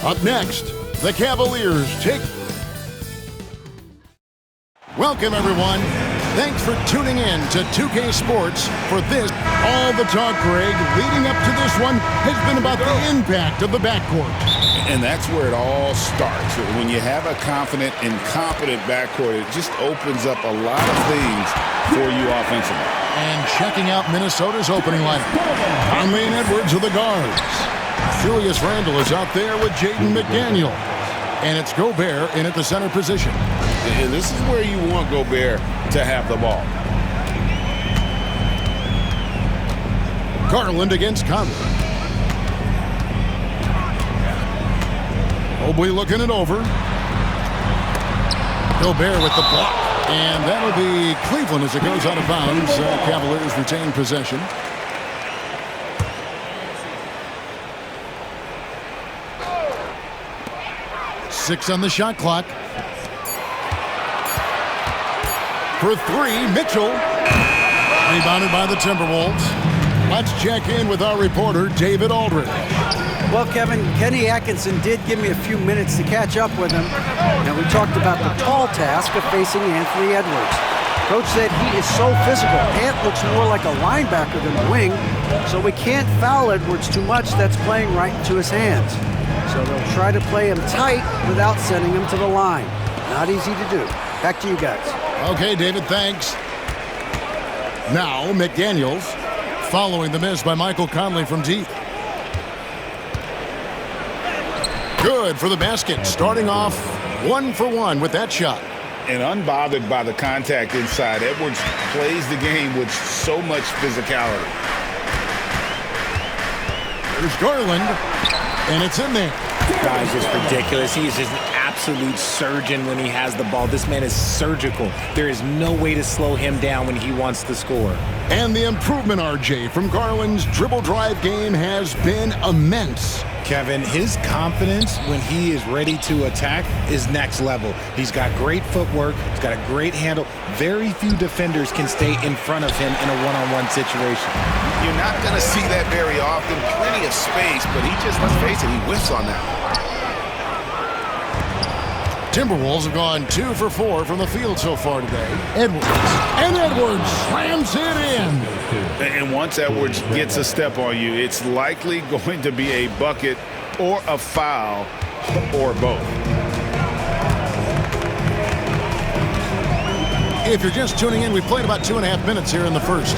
Up next, the Cavaliers take... Welcome, everyone. Thanks for tuning in to 2K Sports for this. All the talk, Greg, leading up to this one has been about the impact of the backcourt. And that's where it all starts. When you have a confident and competent backcourt, it just opens up a lot of things for you offensively. And checking out Minnesota's opening lineup. Conley and Edwards are the guards. Julius Randle is out there with Jaden McDaniel. And it's Gobert in at the center position. And this is where you want Gobert to have the ball. Garland against Conley. Mobley looking it over. Gobert with the block. And that'll be Cleveland as it goes out of bounds. Cavaliers retain possession. Six on the shot clock. For three, Mitchell. Rebounded by the Timberwolves. Let's check in with our reporter, David Aldridge. Well, Kevin, Kenny Atkinson did give me a few minutes to catch up with him, and we talked about the tall task of facing Anthony Edwards. Coach said he is so physical. Ant looks more like a linebacker than a wing, so we can't foul Edwards too much. That's playing right into his hands. So they'll try to play him tight without sending him to the line. Not easy to do. Back to you guys. Okay, David, thanks. Now, McDaniels following the miss by Michael Conley from deep. Good for the basket, starting off 1 for 1 with that shot. And unbothered by the contact inside, Edwards plays the game with so much physicality. There's Garland, and it's in there. Guy's just ridiculous. He is just an absolute surgeon when he has the ball. This man is surgical. There is no way to slow him down when he wants to score. And the improvement, RJ, from Garland's dribble drive game has been immense. Kevin, his confidence when he is ready to attack is next level. He's got great footwork. He's got a great handle. Very few defenders can stay in front of him in a one-on-one situation. You're not going to see that very often. Plenty of space, but he just, let's face it, he whiffs on that. Timberwolves have gone 2 for 4 from the field so far today. Edwards. And Edwards slams it in. And once Edwards gets a step on you, it's likely going to be a bucket or a foul or both. If you're just tuning in, we've played about 2.5 minutes here in the first.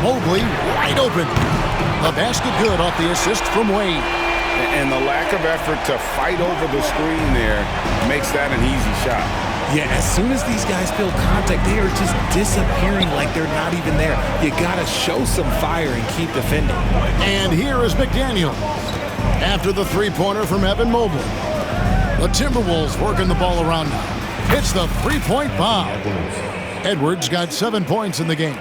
Mobley wide open. The basket good off the assist from Wade. And the lack of effort to fight over the screen there makes that an easy shot. Yeah, as soon as these guys feel contact, they are just disappearing like they're not even there. You got to show some fire and keep defending. And here is McDaniel after the three-pointer from Evan Mobley. The Timberwolves working the ball around now. It's the three-point bomb. Edwards got 7 points in the game.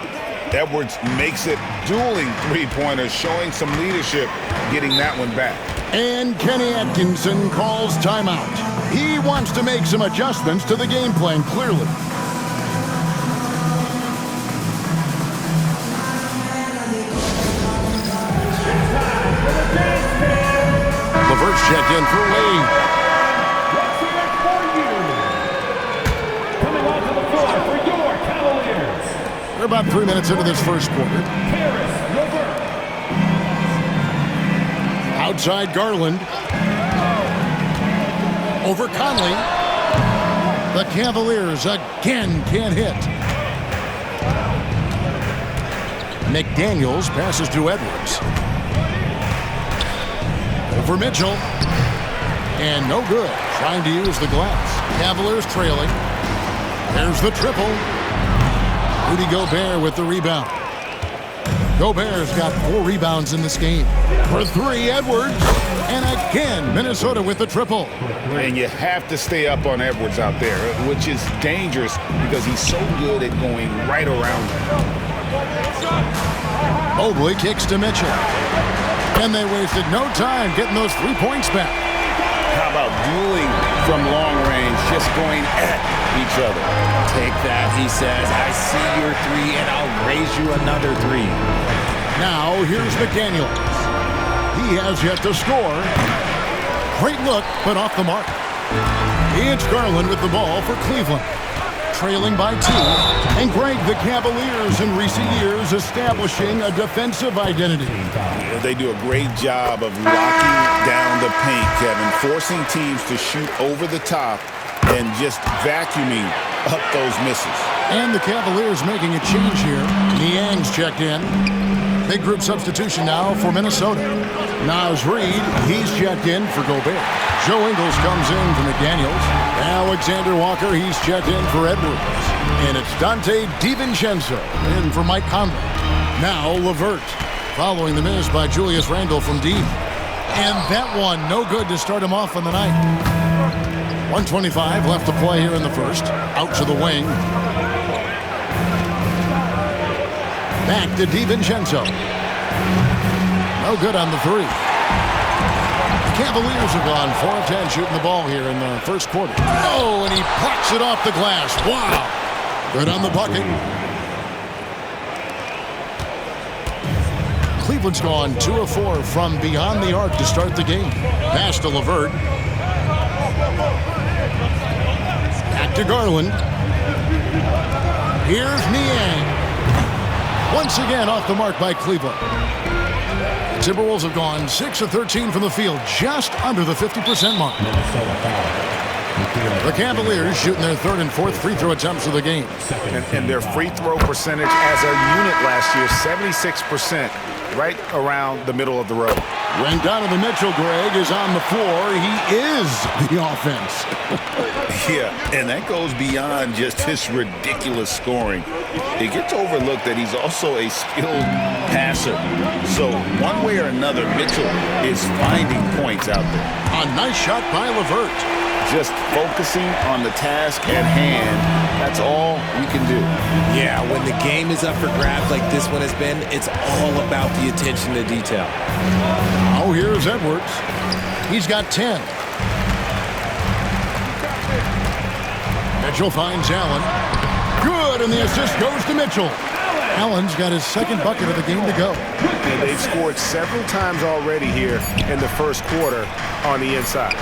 Edwards makes it dueling three-pointers, showing some leadership, getting that one back. And Kenny Atkinson calls timeout. He wants to make some adjustments to the game plan, clearly. LeVert's checked in for Wade. Coming onto the floor for your Cavaliers. We're about 3 minutes into this first quarter. Outside Garland. Over Conley. The Cavaliers again can't hit. McDaniels passes to Edwards. Over Mitchell. And no good. Trying to use the glass. Cavaliers trailing. There's the triple. Rudy Gobert with the rebound. Gobert's got 4 rebounds in this game. For 3, Edwards. And again, Minnesota with the triple. And you have to stay up on Edwards out there, which is dangerous because he's so good at going right around him. Mobley kicks to Mitchell. And they wasted no time getting those 3 points back. How about dueling from long range, just going at each other? Take that, he says. I see your 3, and I'll raise you another 3. Now, here's McDaniels. He has yet to score. Great look, but off the mark. It's Garland with the ball for Cleveland. Trailing by 2. And Greg, the Cavaliers in recent years establishing a defensive identity. Yeah, they do a great job of locking down the paint, Kevin, forcing teams to shoot over the top and just vacuuming up those misses. And the Cavaliers making a change here. Niang's checked in. Big group substitution now for Minnesota. Naz Reid, he's checked in for Gobert. Joe Ingles comes in for McDaniels. Alexander Walker, he's checked in for Edwards. And it's Dante DiVincenzo in for Mike Conley. Now LeVert, following the miss by Julius Randle from deep. And that one, no good to start him off on the night. 1:25 left to play here in the first. Out to the wing. Back to DiVincenzo. No good on the 3. The Cavaliers have gone 4 of 10 shooting the ball here in the first quarter. Oh, and he plucks it off the glass. Wow. Good on the bucket. Cleveland's gone 2 of 4 from beyond the arc to start the game. Pass to LeVert. Back to Garland. Here's Niang. Once again off the mark by Cleveland. The Timberwolves have gone 6 of 13 from the field, just under the 50% mark. The Cavaliers shooting their 3rd and 4th free throw attempts of the game. And their free throw percentage as a unit last year, 76%, right around the middle of the road. When Donovan Mitchell, Greg, is on the floor, he is the offense. Yeah, and that goes beyond just his ridiculous scoring. It gets overlooked that he's also a skilled passer. So one way or another, Mitchell is finding points out there. A nice shot by LeVert. Just focusing on the task at hand, that's all we can do. Yeah, when the game is up for grabs like this one has been, it's all about the attention to detail. Oh, here's Edwards. He's got 10. Mitchell finds Allen. Good, and the assist goes to Mitchell. Allen's got his 2nd bucket of the game to go. And they've scored several times already here in the first quarter on the inside.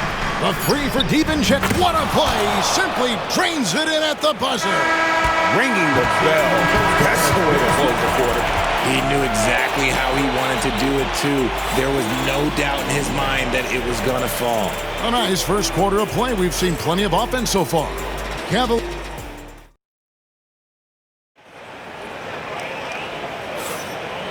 A 3 for DiVincenzo. What a play! Simply drains it in at the buzzer. Ringing the bell. That's the way to close the quarter. He knew exactly how he wanted to do it, too. There was no doubt in his mind that it was going to fall. A nice first quarter of play. We've seen plenty of offense so far.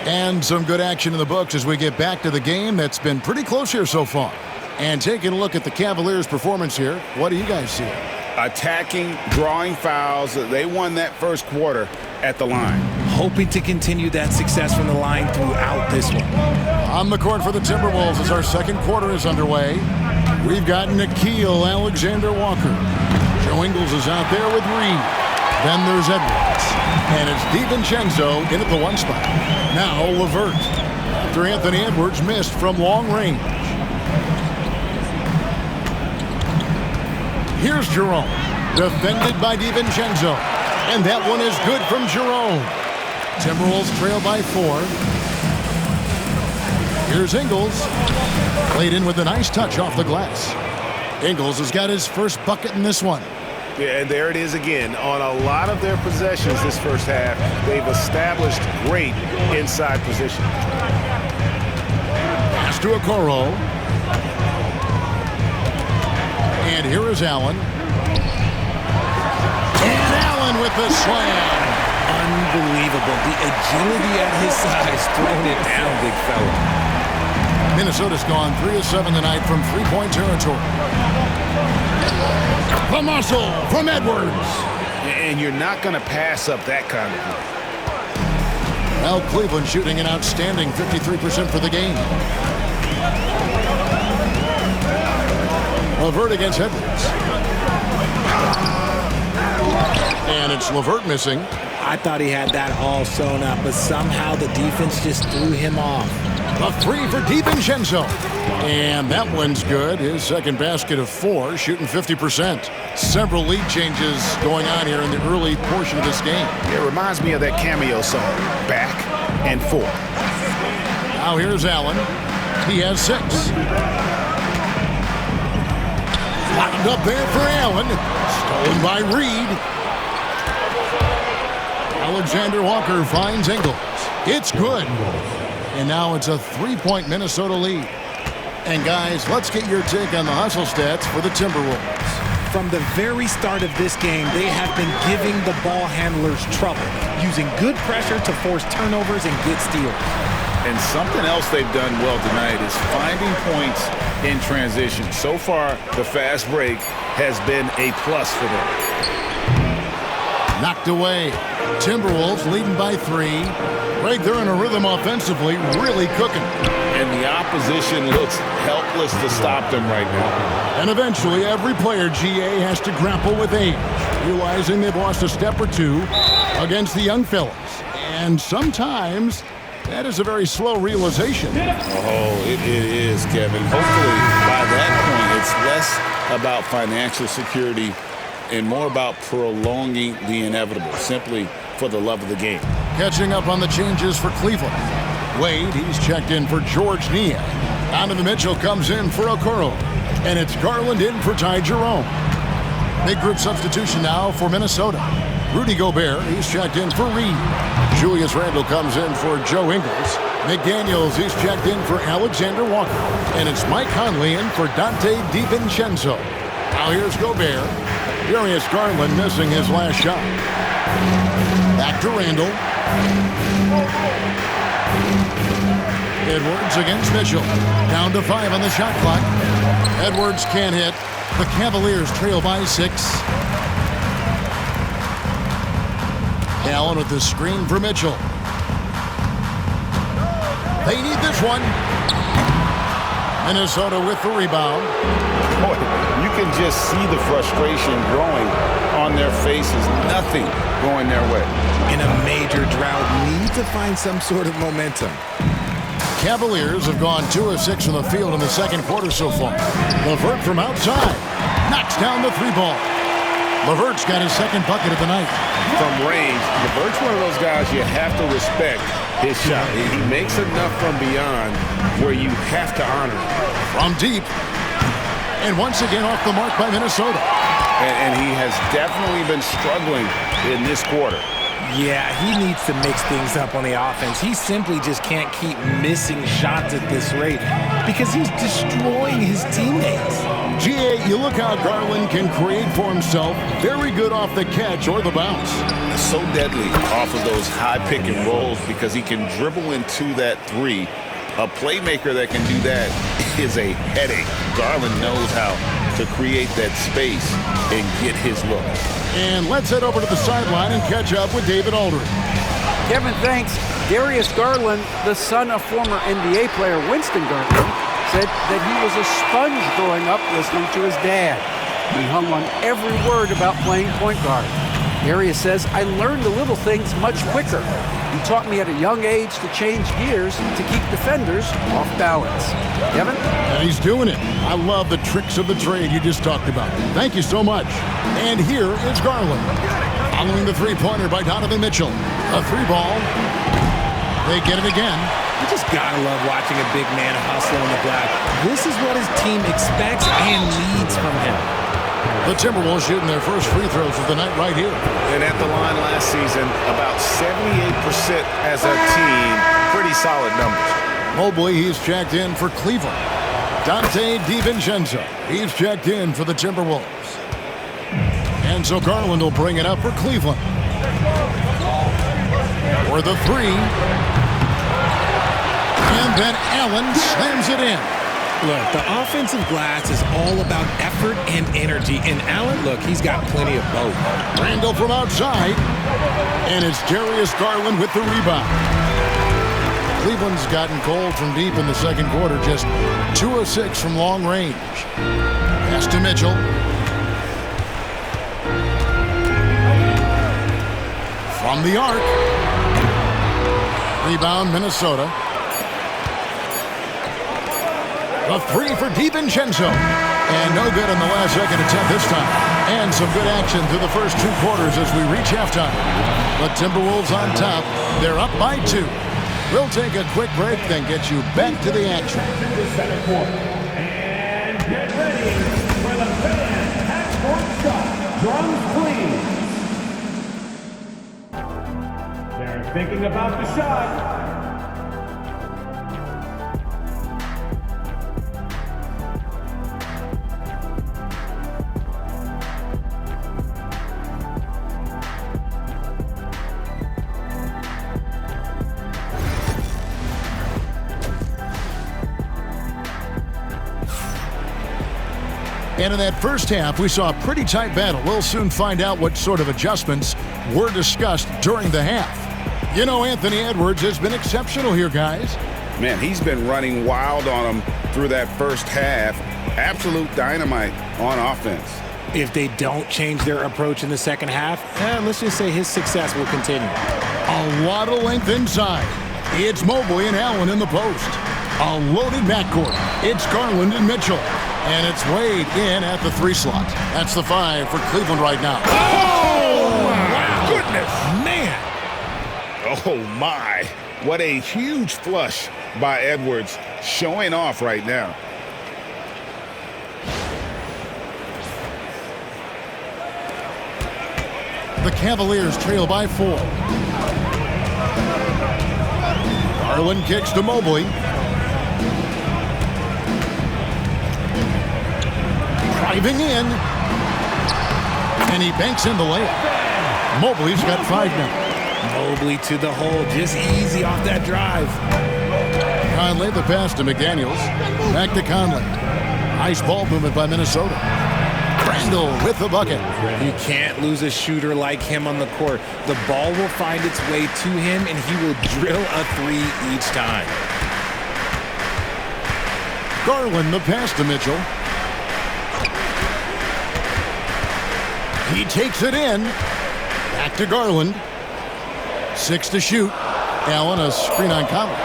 And some good action in the books as we get back to the game that's been pretty close here so far. And taking a look at the Cavaliers' performance here, what do you guys see? Attacking, drawing fouls. They won that first quarter at the line. Hoping to continue that success from the line throughout this one. On the court for the Timberwolves as our second quarter is underway. We've got Nickeil Alexander-Walker. Joe Ingles is out there with Reid. Then there's Edwards. And it's DiVincenzo in at the 1 spot. Now LeVert. After Anthony Edwards missed from long range. Here's Jerome. Defended by DiVincenzo. And that one is good from Jerome. Timberwolves trail by 4. Here's Ingles. Played in with a nice touch off the glass. Ingles has got his first bucket in this one. Yeah, and there it is again. On a lot of their possessions this first half, they've established great inside position. Pass to Okoro. And here is Allen. And Allen with the slam. Unbelievable. The agility at his size, throwing it down, big fella. Minnesota's gone 3 of 7 tonight from three-point territory. The muscle from Edwards. And you're not going to pass up that kind of thing. Well, Cleveland shooting an outstanding 53% for the game. LeVert against Edwards. And it's LeVert missing. I thought he had that all sewn up, but somehow the defense just threw him off. A 3 for DiVincenzo. And that one's good. His second basket of 4, shooting 50%. Several lead changes going on here in the early portion of this game. It reminds me of that cameo song, Back and Forth. Now here's Allen. He has 6. Lined up there for Allen. Stolen by Reed. Alexander Walker finds Ingles. It's good. And now it's a 3-point Minnesota lead. And guys, let's get your take on the hustle stats for the Timberwolves. From the very start of this game, they have been giving the ball handlers trouble, using good pressure to force turnovers and get steals. And something else they've done well tonight is finding points in transition. So far, the fast break has been a plus for them. Knocked away. Timberwolves leading by 3. Greg, they're in a rhythm offensively, really cooking. And the opposition looks helpless to stop them right now. And eventually, every player, GA, has to grapple with age, realizing they've lost a step or two against the young fellas. And sometimes that is a very slow realization. Oh, it is, Kevin. Hopefully, by that point, it's less about financial security and more about prolonging the inevitable, simply for the love of the game. Catching up on the changes for Cleveland. Wade, he's checked in for George Niang. Donovan Mitchell comes in for Okoro. And it's Garland in for Ty Jerome. Big group substitution now for Minnesota. Rudy Gobert, he's checked in for Reed. Julius Randle comes in for Joe Ingles. McDaniels, he's checked in for Alexander Walker. And it's Mike Conley in for Dante DiVincenzo. Now here's Gobert. Darius Garland missing his last shot. Back to Randle. Edwards against Mitchell. Down to 5 on the shot clock. Edwards can't hit. The Cavaliers trail by 6. Allen with the screen for Mitchell. They need this one. Minnesota with the rebound. Boy, you can just see the frustration growing on their faces. Nothing going their way. In a major drought, need to find some sort of momentum. Cavaliers have gone 2 of 6 from the field in the second quarter so far. LeVert from outside knocks down the 3-ball. LeVert's got his second bucket of the night. From range, LeVert's one of those guys you have to respect his shot. He makes enough from beyond where you have to honor him. From deep. And once again off the mark by Minnesota. And he has definitely been struggling in this quarter. Yeah, he needs to mix things up on the offense. He simply just can't keep missing shots at this rate because he's destroying his teammates. GA, you look how Garland can create for himself. Very good off the catch or the bounce. So deadly off of those high pick and rolls because he can dribble into that 3. A playmaker that can do that is a headache. Garland knows how to create that space and get his look. And let's head over to the sideline and catch up with David Aldridge. Kevin, thanks. Darius Garland, the son of former NBA player Winston Garland, said that he was a sponge growing up listening to his dad. He hung on every word about playing point guard. Darius says, I learned the little things much quicker. He taught me at a young age to change gears to keep defenders off balance. Kevin? And he's doing it. I love the tricks of the trade you just talked about. Thank you so much. And here is Garland. Following the 3-pointer by Donovan Mitchell. A 3-ball. They get it again. You just gotta love watching a big man hustle on the block. This is what his team expects and needs from him. The Timberwolves shooting their first free throws of the night right here. And at the line last season, about 78% as a team. Pretty solid numbers. Mobley, he's checked in for Cleveland. Dante DiVincenzo, he's checked in for the Timberwolves. And so Garland will bring it up for Cleveland. For the 3. And then Allen slams it in. Look, the offensive glass is all about effort and energy. And Allen, look, he's got plenty of both. Randle from outside. And it's Darius Garland with the rebound. Cleveland's gotten cold from deep in the second quarter. Just 2 of 6 from long range. Pass to Mitchell. From the arc. Rebound, Minnesota. A 3 for DiVincenzo. And no good in the last second attempt this time. And some good action through the first 2 quarters as we reach halftime. The Timberwolves on top. They're up by 2. We'll take a quick break, then get you back to the action. And get ready for the Fourth shot. Drums, please. They're thinking about the shot. And in that first half, we saw a pretty tight battle. We'll soon find out what sort of adjustments were discussed during the half. You know, Anthony Edwards has been exceptional here, guys. Man, he's been running wild on them through that first half. Absolute dynamite on offense. If they don't change their approach in the second half, let's just say his success will continue. A lot of length inside. It's Mobley and Allen in the post. A loaded backcourt. It's Garland and Mitchell. And it's Wade in at the 3 slot. That's the 5 for Cleveland right now. Oh, my goodness. Man. Oh, my. What a huge flush by Edwards, showing off right now. The Cavaliers trail by 4. Garland kicks to Mobley. Driving in. And he banks in the layup. Mobley's got 5 now. Mobley to the hole, just easy off that drive. Conley the pass to McDaniels. Back to Conley. Nice ball movement by Minnesota. Randall with the bucket. You can't lose a shooter like him on the court. The ball will find its way to him, and he will drill a 3 each time. Garland the pass to Mitchell. He takes it in. Back to Garland. 6 to shoot. Allen a screen on Conley.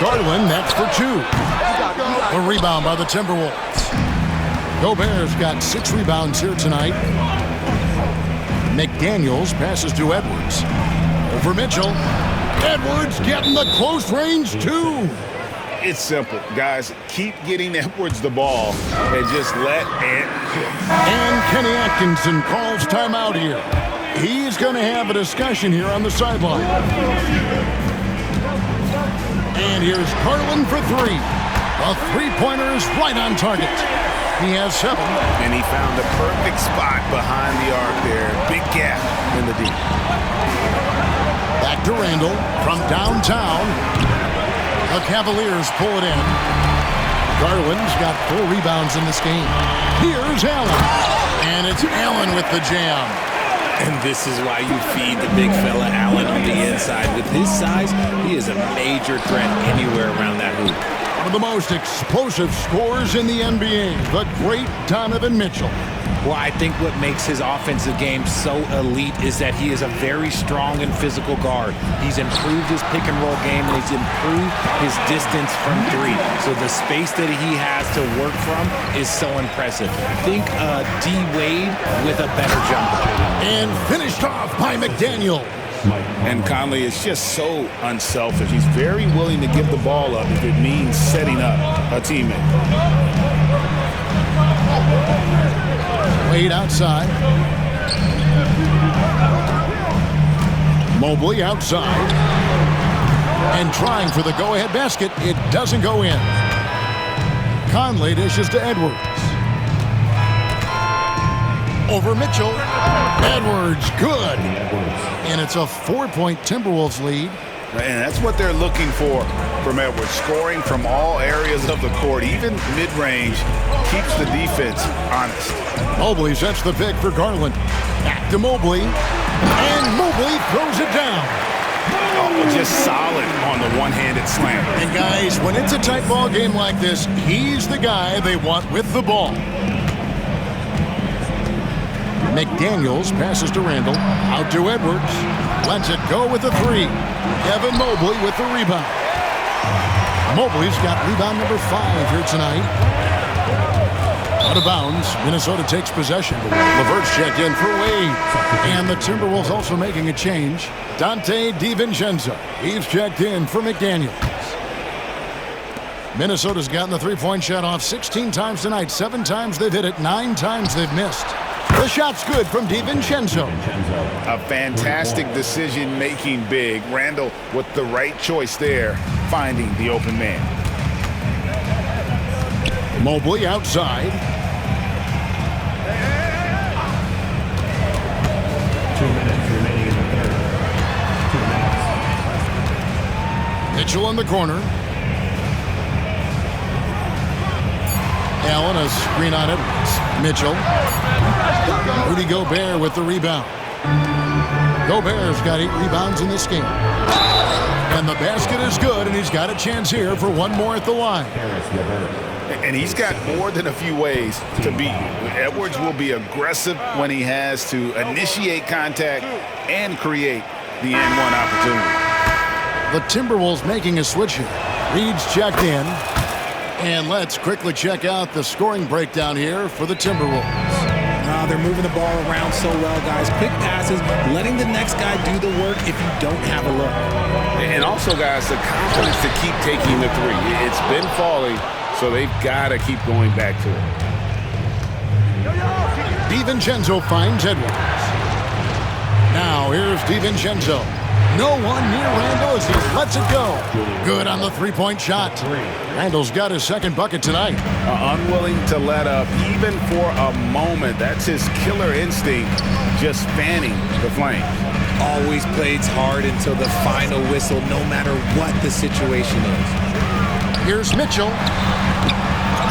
Garland, that's for 2. A rebound by the Timberwolves. Gobert's got 6 rebounds here tonight. McDaniels passes to Edwards. Over Mitchell. Edwards getting the close range 2. It's simple, guys. Keep getting Edwards the ball and just let Ant cook. And Kenny Atkinson calls timeout here. He's going to have a discussion here on the sideline. And here's Garland for 3. A 3-pointer is right on target. He has 7. And he found the perfect spot behind the arc there. Big gap in the deep. Back to Randall from downtown. The Cavaliers pull it in. Garland's got 4 rebounds in this game. Here's Allen. And it's Allen with the jam. And this is why you feed the big fella Allen on the inside. With his size, he is a major threat anywhere around that hoop. One of the most explosive scorers in the NBA, the great Donovan Mitchell. Well, I think what makes his offensive game so elite is that he is a very strong and physical guard. He's improved his pick and roll game, and he's improved his distance from 3. So the space that he has to work from is so impressive. Think D. Wade with a better jumper. And finished off by McDaniel. And Conley is just so unselfish. He's very willing to give the ball up if it means setting up a teammate. Wade outside. Mobley outside. And trying for the go-ahead basket. It doesn't go in. Conley dishes to Edwards. Over Mitchell. Edwards, good. And it's a 4-point Timberwolves lead. And that's what they're looking for from Edwards. Scoring from all areas of the court, even mid-range, keeps the defense honest. Mobley sets the pick for Garland. Back to Mobley. And Mobley throws it down. Oh, just solid on the one-handed slam. And guys, when it's a tight ball game like this, he's the guy they want with the ball. McDaniels passes to Randall. Out to Edwards. Lets it go with a 3. Evan Mobley with the rebound. Mobley's got rebound number 5 here tonight. Out of bounds. Minnesota takes possession. LeVert's checked in for Wade. And the Timberwolves also making a change. Dante DiVincenzo. He's checked in for McDaniels. Minnesota's gotten the three-point shot off 16 times tonight. 7 times they've hit it, 9 times they've missed. The shot's good from DiVincenzo. A fantastic decision-making big. Randall with the right choice there, finding the open man. Mobley outside. 2 minutes remaining in the third. 2 minutes. Mitchell in the corner. Allen, a screen on Edwards. Mitchell. Rudy Gobert with the rebound. Gobert's got 8 rebounds in this game. And the basket is good, and he's got a chance here for one more at the line. And he's got more than a few ways to beat you. Edwards will be aggressive when he has to initiate contact and create the and-one opportunity. The Timberwolves making a switch here. Reed's checked in. And let's quickly check out the scoring breakdown here for the Timberwolves. They're moving the ball around so well, guys. Quick passes, letting the next guy do the work if you don't have a look. And also, guys, the confidence to keep taking the three. It's been falling, so they've got to keep going back to it. DiVincenzo finds Edwards. Now here's DiVincenzo. No one near Randall as he lets it go. Good on the three-point shot. Randall's got his second bucket tonight. Unwilling to let up even for a moment. That's his killer instinct, just fanning the flame. Always plays hard until the final whistle, no matter what the situation is. Here's Mitchell.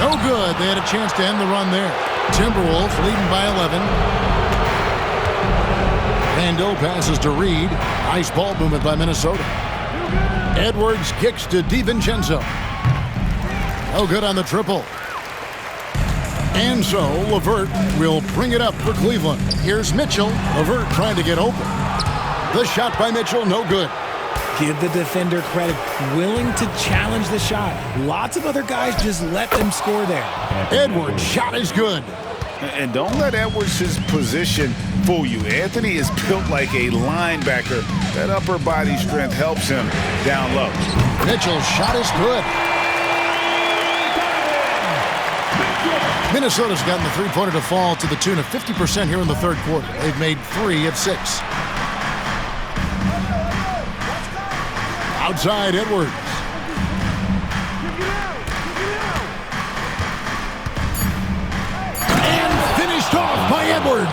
No good. They had a chance to end the run there. Timberwolves leading by 11. Randall passes to Reed. Nice ball movement by Minnesota. Edwards kicks to DiVincenzo. No good on the triple. And so LeVert will bring it up for Cleveland. Here's Mitchell. LeVert trying to get open. The shot by Mitchell, no good. Give the defender credit. Willing to challenge the shot. Lots of other guys just let them score there. Edwards' shot is good. And don't let Edwards' position fool you. Anthony is built like a linebacker. That upper body strength helps him down low. Mitchell's shot is good. Minnesota's gotten the three-pointer to fall to the tune of 50% here in the third quarter. They've made 3 of 6. Outside Edwards. Off by Edwards.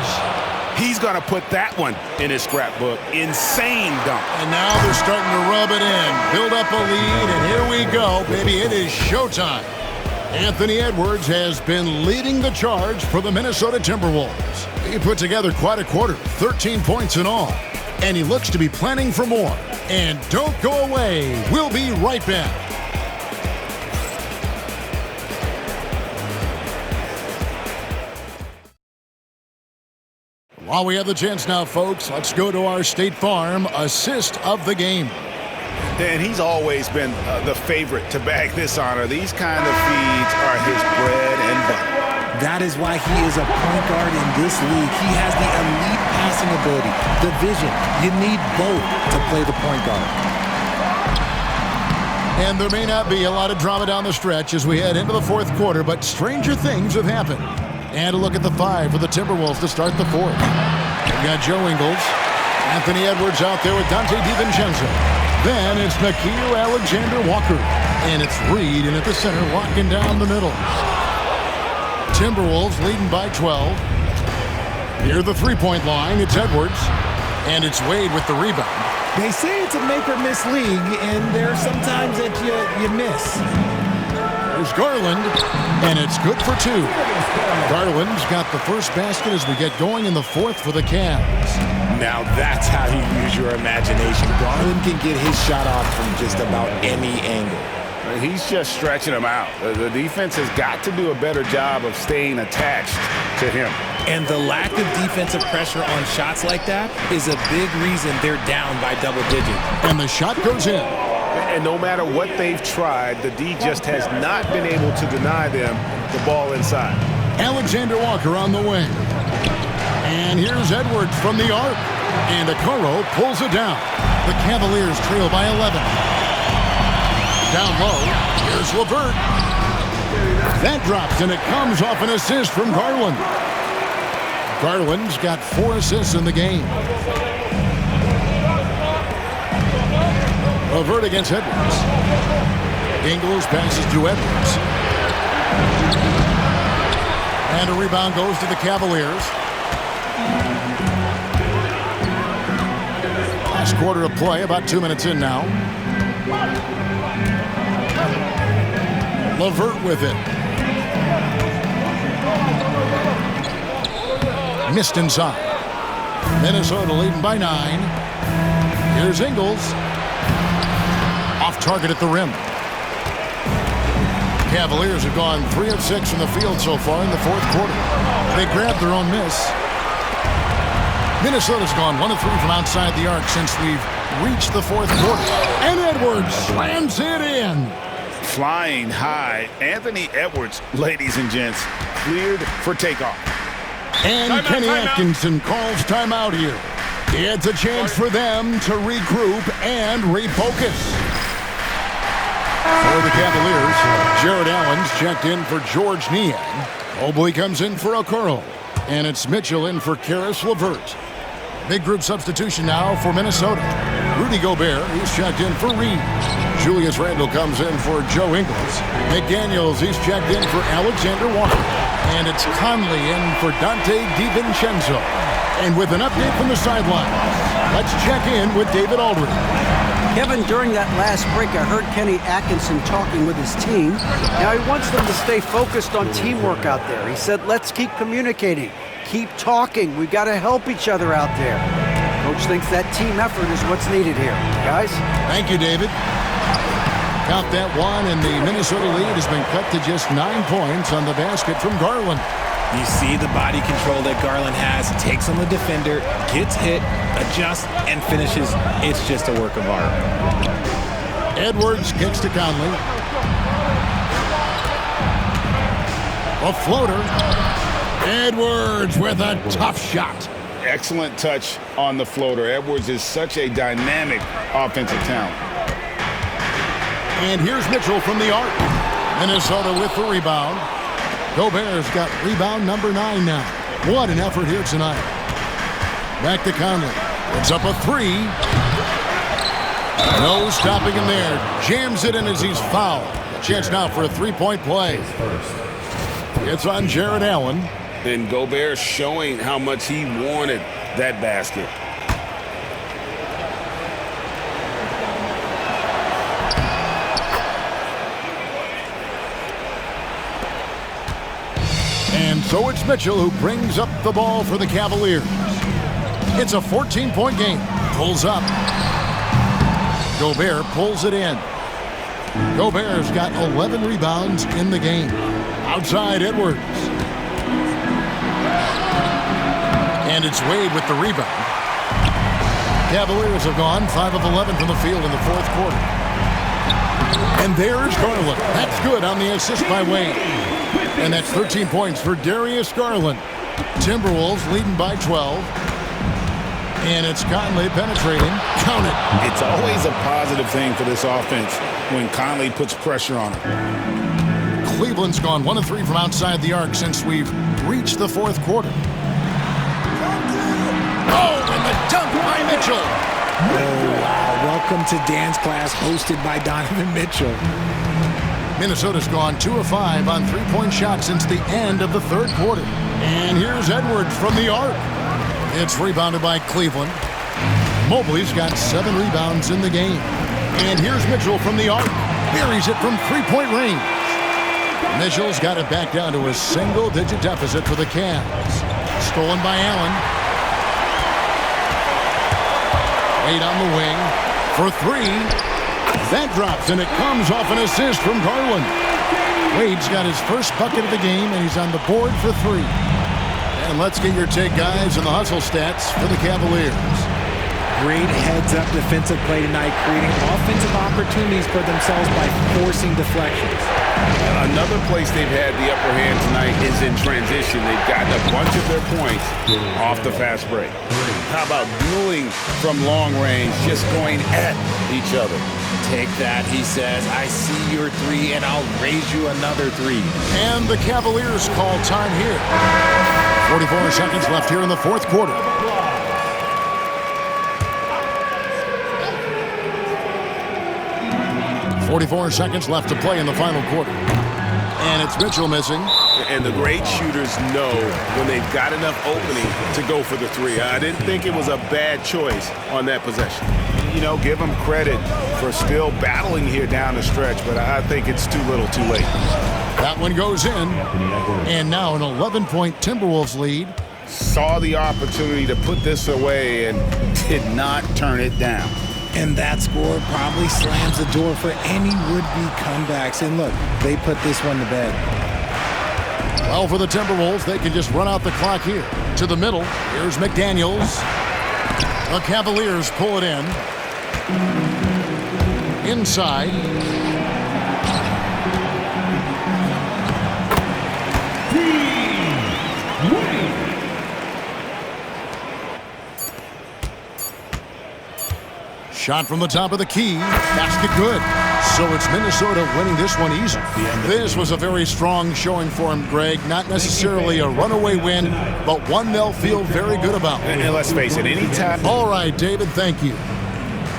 He's going to put that one in his scrapbook. Insane dunk. And now they're starting to rub it in. Build up a lead, and here we go, baby. It is showtime. Anthony Edwards has been leading the charge for the Minnesota Timberwolves. He put together quite a quarter, 13 points in all. And he looks to be planning for more. And don't go away. We'll be right back. While we have the chance now, folks, let's go to our State Farm assist of the game. And he's always been the favorite to bag this honor. These kind of feeds are his bread and butter. That is why he is a point guard in this league. He has the elite passing ability, the vision. You need both to play the point guard. And there may not be a lot of drama down the stretch as we head into the fourth quarter, but stranger things have happened. And a look at the 5 for the Timberwolves to start the fourth. We've got Joe Ingles, Anthony Edwards out there with Dante DiVincenzo. Then it's Nickeil Alexander-Walker. And it's Reed in at the center, locking down the middle. Timberwolves leading by 12. Near the three-point line, it's Edwards. And it's Wade with the rebound. They say it's a make-or-miss league, and there are some times that you miss. There's Garland, and it's good for 2. Garland's got the first basket as we get going in the fourth for the Cavs. Now that's how you use your imagination. Garland can get his shot off from just about any angle. He's just stretching them out. The defense has got to do a better job of staying attached to him. And the lack of defensive pressure on shots like that is a big reason they're down by double digits. And the shot goes in. And no matter what they've tried, the D just has not been able to deny them the ball inside. Alexander Walker on the wing. And here's Edwards from the arc. And Okoro pulls it down. The Cavaliers trail by 11. Down low, here's LeVert. That drops, and it comes off an assist from Garland. Garland's got 4 assists in the game. LeVert against Edwards. Ingles passes to Edwards. And a rebound goes to the Cavaliers. Last quarter of play, about 2 minutes in now. LeVert with it. Missed inside. Minnesota leading by 9. Here's Ingles. Off target at the rim. Cavaliers have gone 3 of 6 from the field so far in the fourth quarter. They grabbed their own miss. Minnesota's gone 1 of 3 from outside the arc since we've reached the fourth quarter. And Edwards slams it in. Flying high, Anthony Edwards, ladies and gents, cleared for takeoff. And Kenny Atkinson calls timeout here. It's a chance for them to regroup and refocus. For the Cavaliers, Jared Allen's checked in for George Niang. Mobley comes in for Okoro. And it's Mitchell in for Karis LeVert. Big group substitution now for Minnesota. Rudy Gobert, he's checked in for Reed. Julius Randle comes in for Joe Ingles. McDaniels, he's checked in for Alexander Walker. And it's Conley in for Dante DiVincenzo. And with an update from the sideline, let's check in with David Aldridge. Kevin, during that last break, I heard Kenny Atkinson talking with his team. Now he wants them to stay focused on teamwork out there. He said, let's keep communicating, keep talking. We've got to help each other out there. Coach thinks that team effort is what's needed here. Guys? Thank you, David. Count that one, and the Minnesota lead has been cut to just 9 points on the basket from Garland. You see the body control that Garland has, takes on the defender, gets hit, adjusts, and finishes. It's just a work of art. Edwards kicks to Conley. A floater. Edwards with a tough shot. Excellent touch on the floater. Edwards is such a dynamic offensive talent. And here's Mitchell from the arc. Minnesota with the rebound. Gobert's got rebound number 9 now. What an effort here tonight. Back to Conley. It's up a 3. No stopping him there. Jams it in as he's fouled. Chance now for a 3-point play. It's on Jared Allen. And Gobert showing how much he wanted that basket. And so it's Mitchell who brings up the ball for the Cavaliers. It's a 14-point game. Pulls up. Gobert pulls it in. Gobert's got 11 rebounds in the game. Outside Edwards. And it's Wade with the rebound. Cavaliers have gone 5 of 11 from the field in the fourth quarter. And there's Garland. That's good on the assist by Wade. And that's 13 points for Darius Garland. Timberwolves leading by 12. And it's Conley penetrating. Count it. It's always a positive thing for this offense when Conley puts pressure on him. Cleveland's gone 1 of 3 from outside the arc since we've reached the fourth quarter. Oh, and the dunk by Mitchell. Oh, wow. Welcome to dance class hosted by Donovan Mitchell. Minnesota's gone 2 of 5 on 3-point shots since the end of the third quarter. And here's Edwards from the arc. It's rebounded by Cleveland. Mobley's got 7 rebounds in the game. And here's Mitchell from the arc. Buries it from 3-point range. Mitchell's got it back down to a single-digit deficit for the Cavs. Stolen by Allen. Wade on the wing for 3. That drops, and it comes off an assist from Garland. Wade's got his first bucket of the game, and he's on the board for 3. And let's get your take, guys, on the hustle stats for the Cavaliers. Great heads-up defensive play tonight, creating offensive opportunities for themselves by forcing deflections. Another place they've had the upper hand tonight is in transition. They've gotten a bunch of their points off the fast break. How about dueling from long range, just going at each other? Take that, he says. I see your three, and I'll raise you another three. And the Cavaliers call time here. 44 seconds left here in the fourth quarter. .44 seconds left to play in the final quarter. And it's Mitchell missing. And the great shooters know when they've got enough opening to go for the three. I didn't think it was a bad choice on that possession. You know, give them credit for still battling here down the stretch, but I think it's too little too late. That one goes in. And now an 11-point Timberwolves lead. Saw the opportunity to put this away and did not turn it down. And that score probably slams the door for any would-be comebacks. And look, they put this one to bed. Well, for the Timberwolves, they can just run out the clock here. To the middle, here's McDaniels. The Cavaliers pull it in. Inside. Shot from the top of the key. Basket good. So it's Minnesota winning this one easy. This was a very strong showing for him, Greg. Not necessarily a runaway win, but one they'll feel very good about. And let's face it, any time. All right, David, thank you.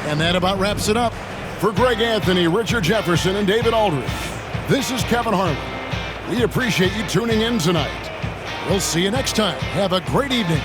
And that about wraps it up. For Greg Anthony, Richard Jefferson, and David Aldridge, this is Kevin Harlan. We appreciate you tuning in tonight. We'll see you next time. Have a great evening.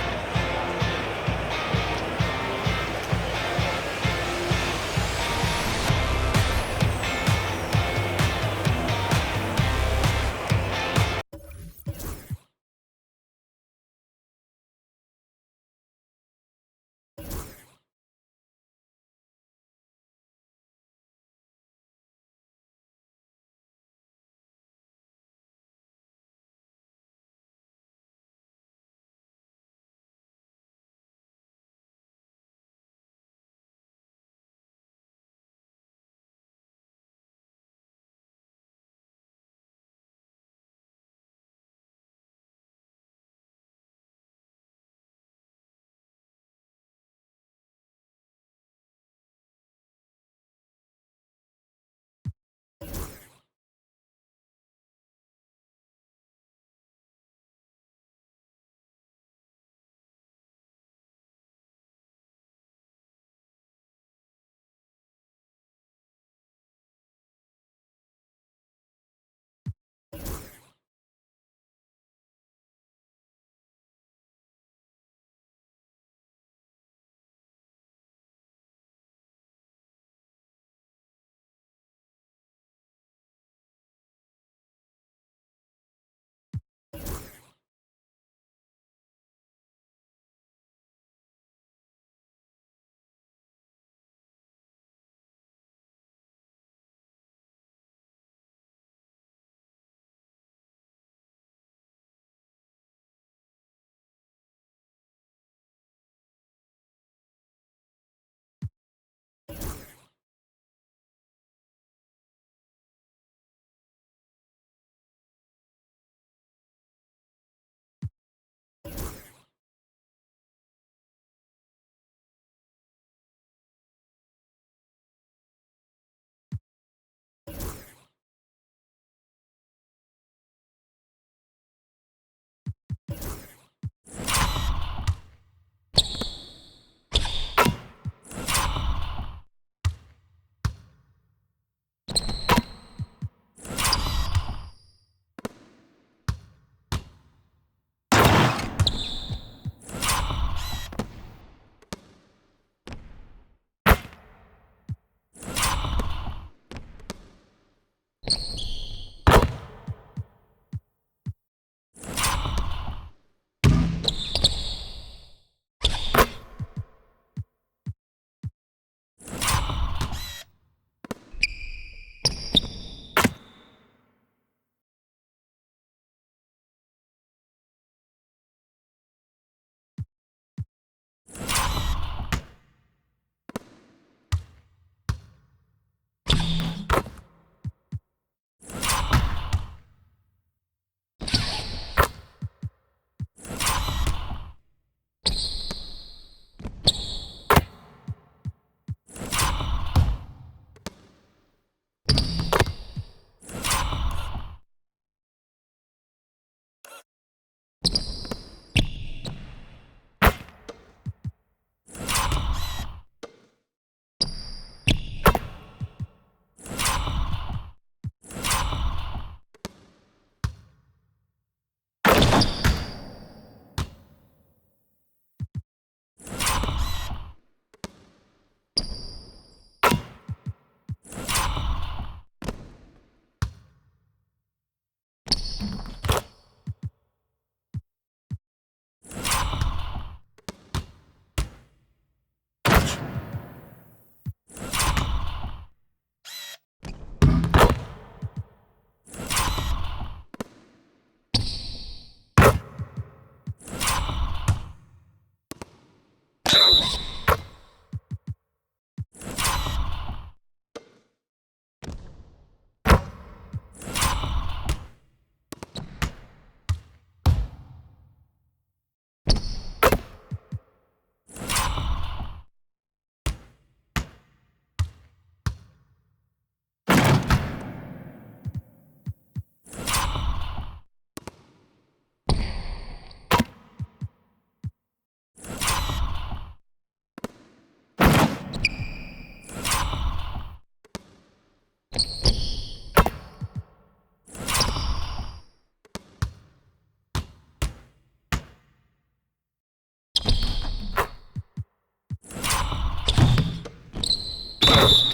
it.